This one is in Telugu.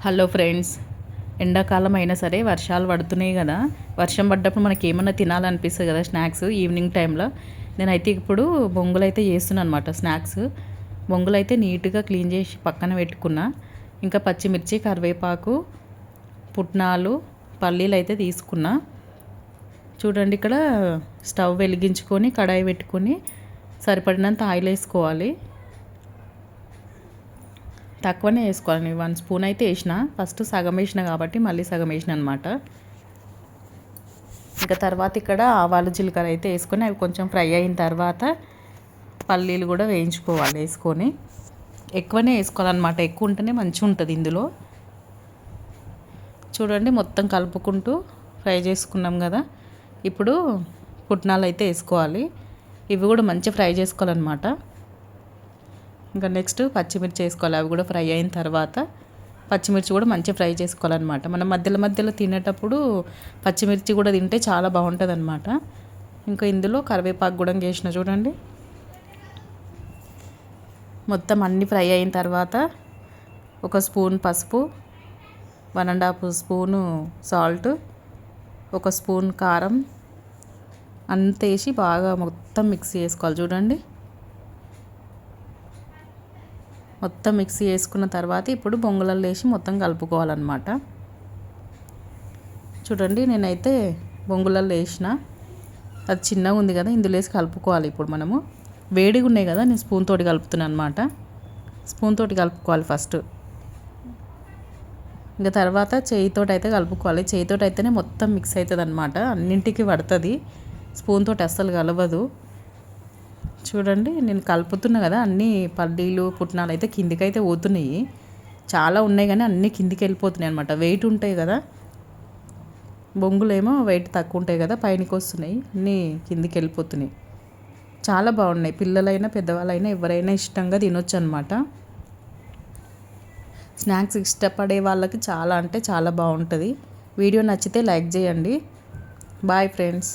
హలో ఫ్రెండ్స్, ఎండాకాలం అయినా సరే వర్షాలు పడుతున్నాయి కదా. వర్షం పడ్డప్పుడు మనకి ఏమన్నా తినాలనిపిస్తుంది కదా స్నాక్స్ ఈవినింగ్ టైంలో. నేనైతే ఇప్పుడు బొంగులు అయితే చేస్తున్నాను అనమాట స్నాక్స్. బొంగులు అయితే నీట్గా క్లీన్ చేసి పక్కన పెట్టుకున్నా. ఇంకా పచ్చిమిర్చి, కరివేపాకు, పుట్నాలు, పల్లీలు అయితే తీసుకున్నా. చూడండి, ఇక్కడ స్టవ్ వెలిగించుకొని కడాయి పెట్టుకొని సరిపడినంత ఆయిల్ వేసుకోవాలి. తక్కువనే వేసుకోవాలి. 1 స్పూన్ అయితే వేసిన. ఫస్ట్ సగం వేసిన కాబట్టి మళ్ళీ సగం వేసిన అనమాట. ఇంకా తర్వాత ఇక్కడ ఆవాలు, జీలకర్ర అయితే వేసుకొని అవి కొంచెం ఫ్రై అయిన తర్వాత పల్లీలు కూడా వేయించుకోవాలి. వేసుకొని ఎక్కువనే వేసుకోవాలన్నమాట. ఎక్కువ ఉంటేనే మంచిగా ఉంటుంది ఇందులో. చూడండి, మొత్తం కలుపుకుంటూ ఫ్రై చేసుకున్నాం కదా. ఇప్పుడు పుట్నాలు అయితే వేసుకోవాలి. ఇవి కూడా మంచిగా ఫ్రై చేసుకోవాలన్నమాట. ఇంకా నెక్స్ట్ పచ్చిమిర్చి వేసుకోవాలి. అవి కూడా ఫ్రై అయిన తర్వాత పచ్చిమిర్చి కూడా మంచిగా ఫ్రై చేసుకోవాలన్నమాట. మనం మధ్యలో మధ్యలో తినేటప్పుడు పచ్చిమిర్చి కూడా తింటే చాలా బాగుంటుంది అనమాట. ఇంకా ఇందులో కరివేపాకు కూడా వేసిన. చూడండి, మొత్తం అన్నీ ఫ్రై అయిన తర్వాత 1 స్పూన్ పసుపు, 1½ స్పూను సాల్ట్, 1 స్పూన్ కారం అంత వేసి బాగా మొత్తం మిక్స్ చేసుకోవాలి. చూడండి, మొత్తం మిక్సీ వేసుకున్న తర్వాత ఇప్పుడు బొంగులలో వేసి మొత్తం కలుపుకోవాలన్నమాట. చూడండి, నేనైతే బొంగులలో వేసిన. అది చిన్నగా ఉంది కదా, ఇందులో వేసి కలుపుకోవాలి. ఇప్పుడు మనము వేడిగా ఉన్నాయి కదా, నేను స్పూన్ తోటి కలుపుతున్నాను అనమాట. స్పూన్ తోటి కలుపుకోవాలి ఫస్ట్. ఇంకా తర్వాత చేయితోటి అయితే కలుపుకోవాలి. చేయితోటి అయితేనే మొత్తం మిక్స్ అవుతుంది అనమాట. అన్నింటికి పడుతుంది. స్పూన్ తోటి అస్సలు కలవదు. చూడండి, నేను కలుపుతున్నా కదా, అన్ని పల్లీలు, పుట్నాలు అయితే కిందికైతే పోతున్నాయి. చాలా ఉన్నాయి కానీ అన్నీ కిందికి వెళ్ళిపోతున్నాయి అనమాట. వెయిట్ ఉంటాయి కదా, బొంగులేమో వెయిట్ తక్కువ ఉంటాయి కదా, పైనకి వస్తున్నాయి. అన్నీ కిందికి వెళ్ళిపోతున్నాయి. చాలా బాగున్నాయి. పిల్లలైనా పెద్దవాళ్ళైనా ఎవరైనా ఇష్టంగా తినొచ్చు అనమాట. స్నాక్స్ ఇష్టపడే వాళ్ళకి చాలా అంటే చాలా బాగుంటుంది. వీడియో నచ్చితే లైక్ చేయండి. Bye friends.